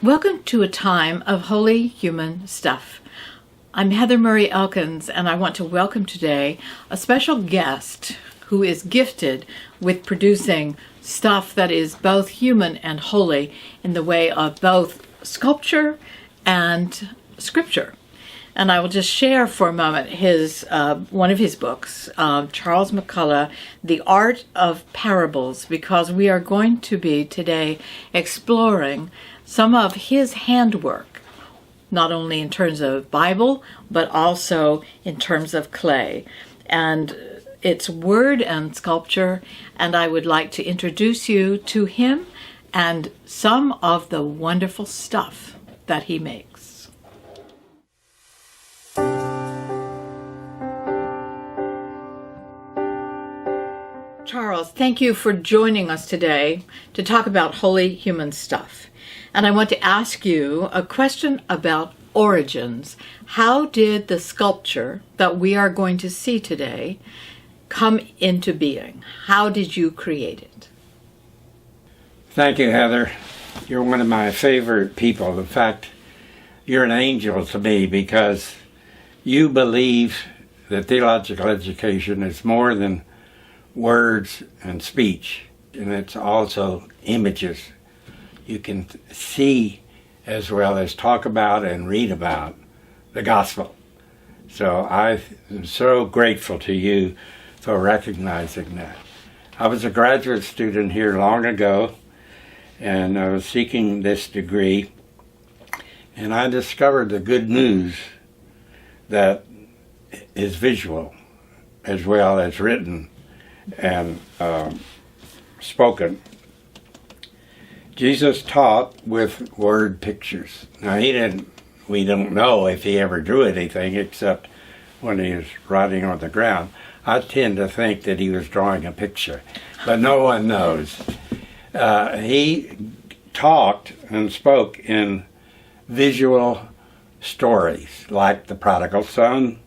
Welcome to a time of holy human stuff. I'm Heather Murray Elkins, and I want to welcome today a special guest who is gifted with producing stuff that is both human and holy in the way of both sculpture and scripture. And I will just share for a moment one of his books, Charles McCollough, The Art of Parables, because we are going to be today exploring some of his handwork, not only in terms of Bible, but also in terms of clay. And it's word and sculpture, and I would like to introduce you to him and some of the wonderful stuff that he makes. Charles, thank you for joining us today to talk about holy human stuff. And I want to ask you a question about origins. How did the sculpture that we are going to see today come into being? How did you create it? Thank you, Heather. You're one of my favorite people. In fact, you're an angel to me because you believe that theological education is more than words and speech, and it's also images. You can see as well as talk about and read about the gospel. So I am so grateful to you for recognizing that. I was a graduate student here long ago, and I was seeking this degree, and I discovered the good news that is visual as well as written and spoken. Jesus taught with word pictures. Now we don't know if he ever drew anything except when he was writing on the ground. I tend to think that he was drawing a picture, but no one knows. He talked and spoke in visual stories like the prodigal son,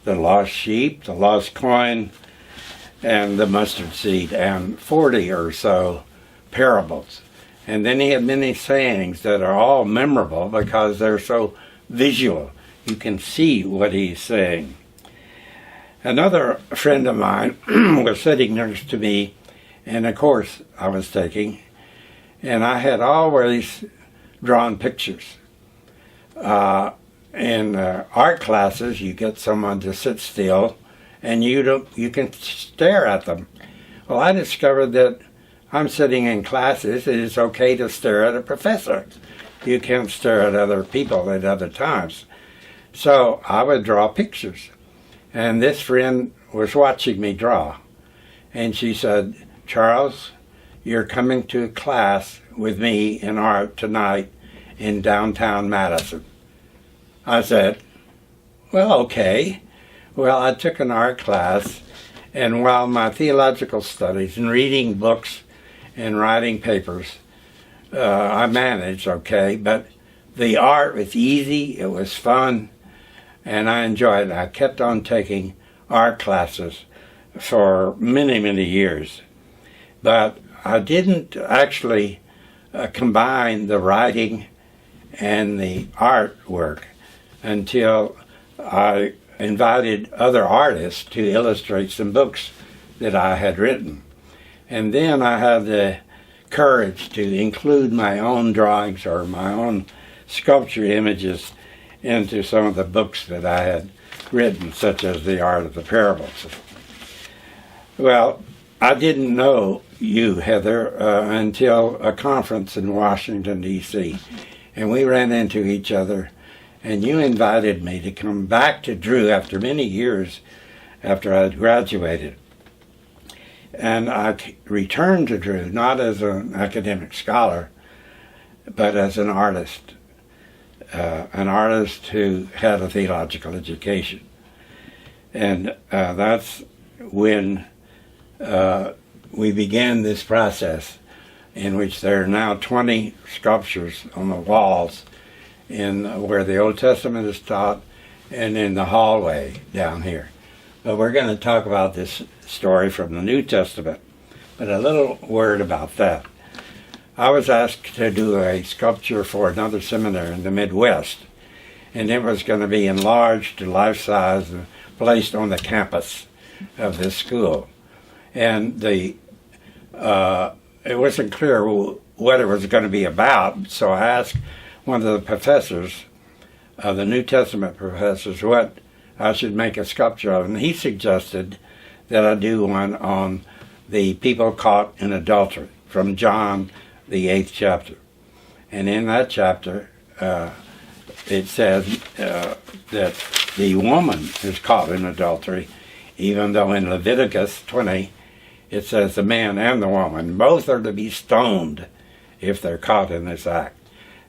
the lost sheep, the lost coin, and the mustard seed, and 40 or so parables. And then he had many sayings that are all memorable because they're so visual. You can see what he's saying. Another friend of mine was sitting next to me in a course I was taking, and I had always drawn pictures. In art classes, you get someone to sit still, and you can stare at them. Well, I discovered that I'm sitting in classes, it is okay to stare at a professor. You can't stare at other people at other times. So I would draw pictures. And this friend was watching me draw. And she said, "Charles, you're coming to a class with me in art tonight in downtown Madison." I said, "Well, okay." Well, I took an art class, and while my theological studies and reading books and writing papers, I managed okay, but the art was easy, it was fun, and I enjoyed it. I kept on taking art classes for many, many years. But I didn't actually combine the writing and the artwork until I invited other artists to illustrate some books that I had written. And then I had the courage to include my own drawings or my own sculpture images into some of the books that I had written, such as The Art of the Parables. Well, I didn't know you, Heather, until a conference in Washington, D.C. And we ran into each other, and you invited me to come back to Drew after many years after I had graduated. And I returned to Drew, not as an academic scholar, but as an artist. an artist who had a theological education. And that's when we began this process in which there are now 20 sculptures on the walls in where the Old Testament is taught and in the hallway down here. But we're going to talk about this story from the New Testament. But a little word about that. I was asked to do a sculpture for another seminary in the Midwest, and it was going to be enlarged to life size and placed on the campus of this school. And it wasn't clear what it was going to be about, so I asked one of the professors, the New Testament professors, what I should make a sculpture of, and he suggested that I do one on the people caught in adultery from John, the 8th chapter. And in that chapter, it says that the woman is caught in adultery, even though in Leviticus 20, it says the man and the woman, both are to be stoned if they're caught in this act.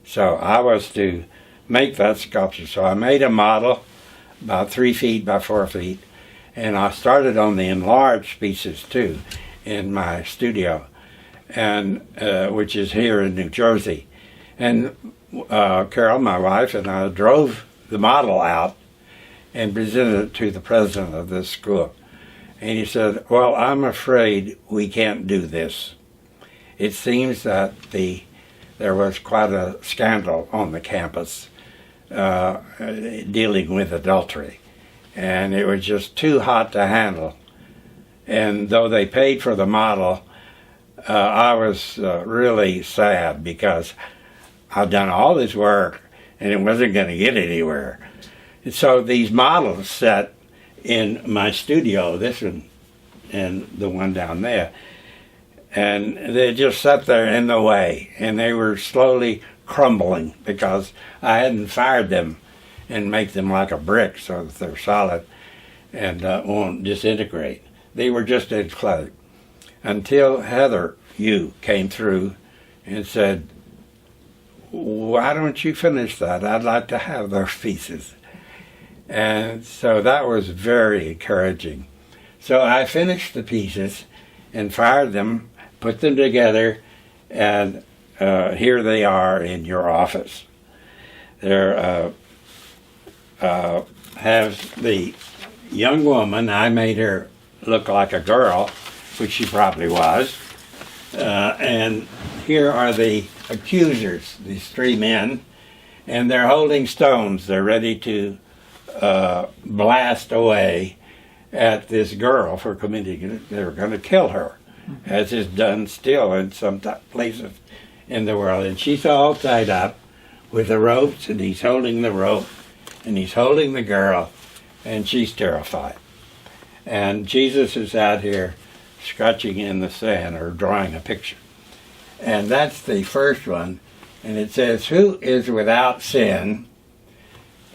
So I was to make that sculpture. So I made a model about 3 feet by 4 feet, and I started on the enlarged pieces too in my studio, and which is here in New Jersey. And Carol, my wife, and I drove the model out and presented it to the president of this school. And he said, "Well, I'm afraid we can't do this. It seems that there was quite a scandal on the campus dealing with adultery, and it was just too hot to handle. And though they paid for the model, I was really sad because I'd done all this work and it wasn't going to get anywhere. And so these models sat in my studio, this one and the one down there, and they just sat there in the way, and they were slowly crumbling because I hadn't fired them and make them like a brick so that they're solid and won't disintegrate. They were just in clay until Heather Yu came through and said, "Why don't you finish that? I'd like to have those pieces." And so that was very encouraging. So I finished the pieces and fired them, put them together, and here they are in your office. There has the young woman. I made her look like a girl, which she probably was. And here are the accusers, these 3 men, and they're holding stones. They're ready to blast away at this girl for committing it. They're going to kill her, as is done still in some places in the world. And she's all tied up with the ropes, and he's holding the rope, and he's holding the girl, and she's terrified. And Jesus is out here scratching in the sand or drawing a picture. And that's the first one. And it says, "Who is without sin,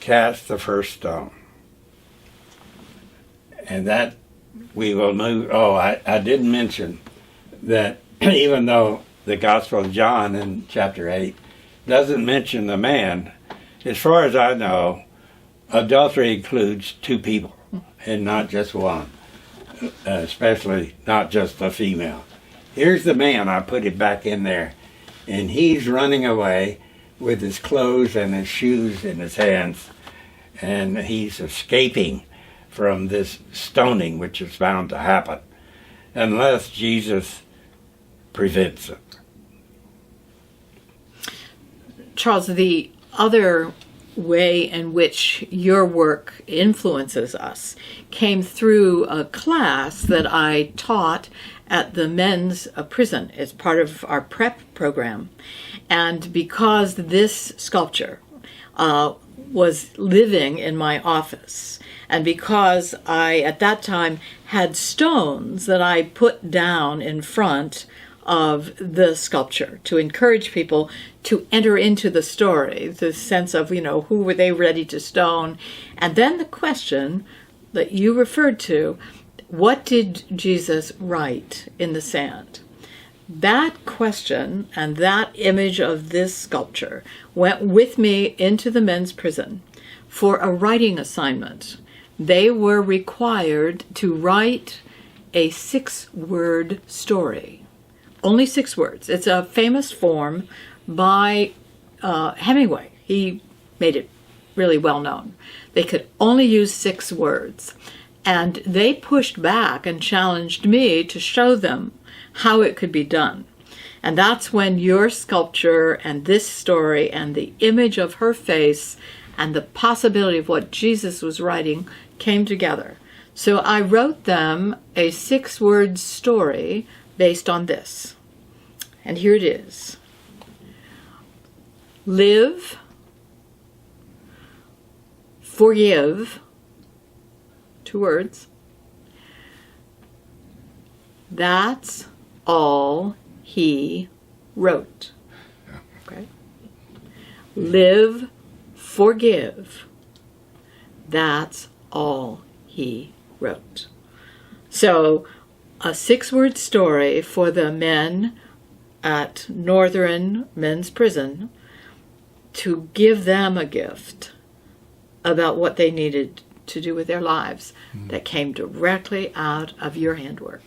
cast the first stone." And that we will move. Oh, I didn't mention that even though the Gospel of John in chapter 8 doesn't mention the man, as far as I know, adultery includes 2 people and not just one, especially not just a female. Here's the man. I put it back in there, and he's running away with his clothes and his shoes in his hands, and he's escaping from this stoning which is bound to happen unless Jesus prevents it. Charles, the other way in which your work influences us came through a class that I taught at the men's prison as part of our prep program. And because this sculpture was living in my office, and because I, at that time, had stones that I put down in front of the sculpture to encourage people to enter into the story, the sense of, who were they ready to stone? And then the question that you referred to, what did Jesus write in the sand? That question and that image of this sculpture went with me into the men's prison for a writing assignment. They were required to write a 6-word story. Only 6 words. It's a famous form by Hemingway. He made it really well known. They could only use 6 words. And they pushed back and challenged me to show them how it could be done. And that's when your sculpture and this story and the image of her face and the possibility of what Jesus was writing came together. So I wrote them a 6-word story based on this. And here it is. Live, forgive, 2 words. That's all he wrote. Okay. Live, forgive. That's all he wrote. So, a 6-word story for the men at Northern Men's Prison to give them a gift about what they needed to do with their lives that came directly out of your handwork.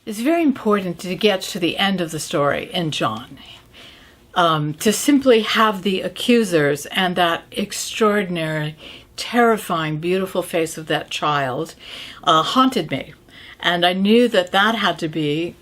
It's very important to get to the end of the story in John. To simply have the accusers and that extraordinary, terrifying, beautiful face of that child haunted me. And I knew that that had to be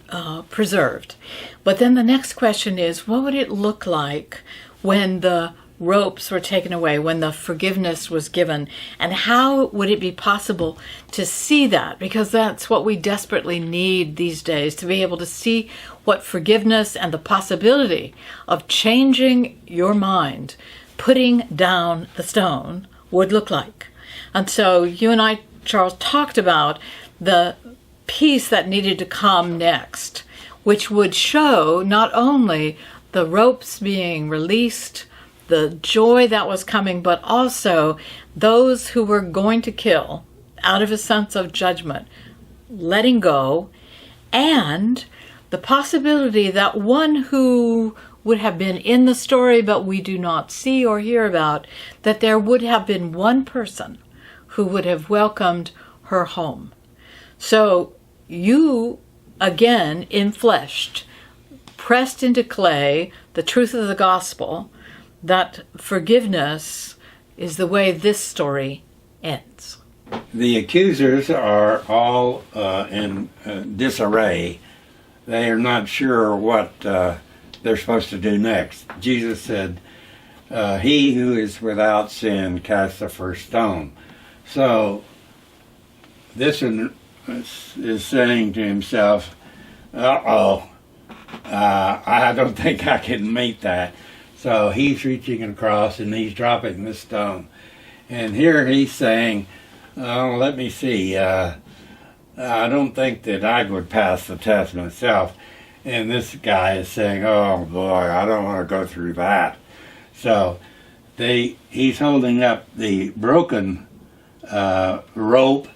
preserved. But then the next question is, what would it look like when the ropes were taken away, when the forgiveness was given? And how would it be possible to see that? Because that's what we desperately need these days, to be able to see what forgiveness and the possibility of changing your mind, putting down the stone, would look like. And so you and I, Charles, talked about the piece that needed to come next, which would show not only the ropes being released, the joy that was coming, but also those who were going to kill out of a sense of judgment, letting go, and the possibility that one who would have been in the story but we do not see or hear about, that there would have been one person who would have welcomed her home. So you, again, enfleshed, pressed into clay the truth of the gospel, that forgiveness is the way this story ends. The accusers are all in disarray. They are not sure what they're supposed to do next. Jesus said, he who is without sin cast the first stone. So this one is saying to himself, I don't think I can meet that. So he's reaching across and he's dropping the stone. And here he's saying, oh, let me see, I don't think that I would pass the test myself. And this guy is saying, oh boy, I don't want to go through that. So he's holding up the broken rope,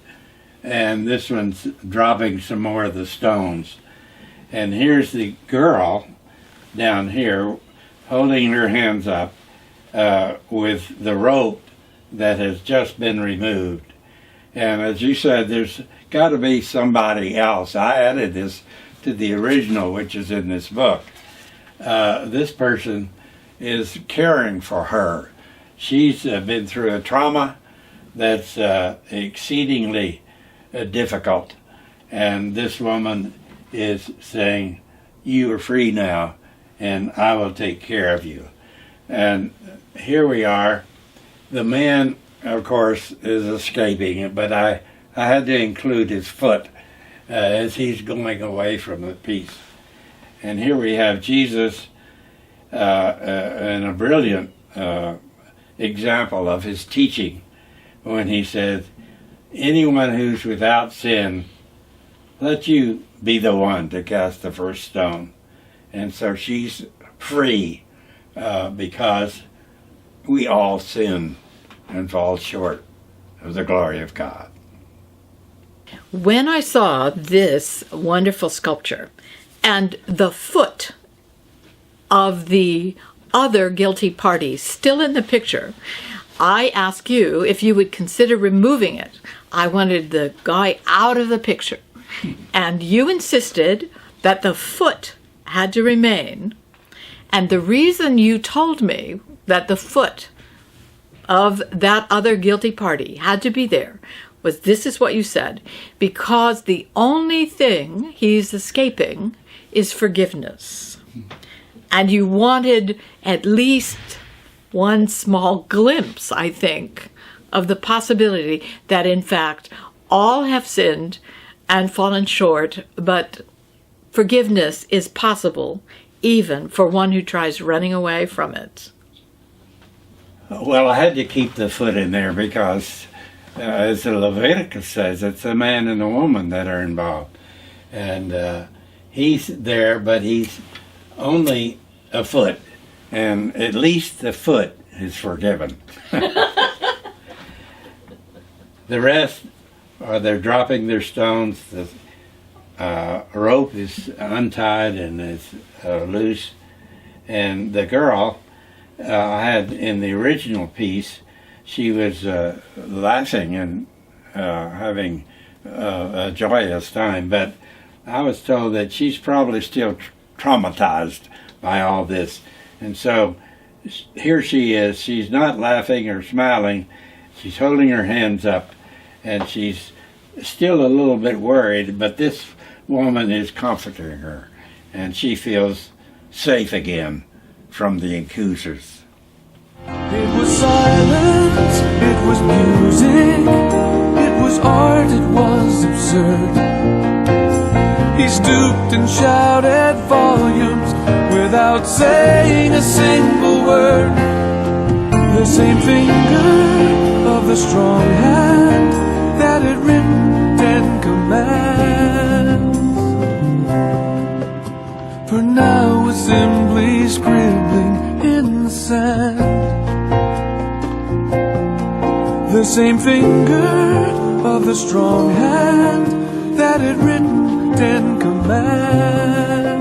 and this one's dropping some more of the stones. And here's the girl down here holding her hands up with the rope that has just been removed. And as you said, there's got to be somebody else. I added this to the original, which is in this book. This person is caring for her. She's been through a trauma that's exceedingly difficult. And this woman is saying, you are free now, and I will take care of you. And here we are. The man, of course, is escaping, but I had to include his foot as he's going away from the piece. And here we have Jesus in a brilliant example of his teaching when he said, anyone who's without sin, let you be the one to cast the first stone. And so she's free because we all sin. and falls short of the glory of God. When I saw this wonderful sculpture and the foot of the other guilty party still in the picture, I asked you if you would consider removing it. I wanted the guy out of the picture. And you insisted that the foot had to remain. And the reason you told me that the foot of that other guilty party had to be there was, this is what you said, because the only thing he's escaping is forgiveness. And you wanted at least one small glimpse, I think, of the possibility that in fact all have sinned and fallen short, but forgiveness is possible even for one who tries running away from it. Well, I had to keep the foot in there because, as the Leviticus says, it's a man and a woman that are involved. And he's there, but he's only a foot. And at least the foot is forgiven. The rest, they're dropping their stones. The rope is untied and is loose. And the girl had, in the original piece, she was laughing and having a joyous time. But I was told that she's probably still traumatized by all this. And so here she is. She's not laughing or smiling. She's holding her hands up, and she's still a little bit worried, but this woman is comforting her, and she feels safe again from the accusers. It was silence, it was music, it was art, it was absurd. He stooped and shouted volumes without saying a single word. The same finger of the strong hand that had written 10 commands, for now was simply scribbling in the sand. The same finger of the strong hand that had written 10 commands.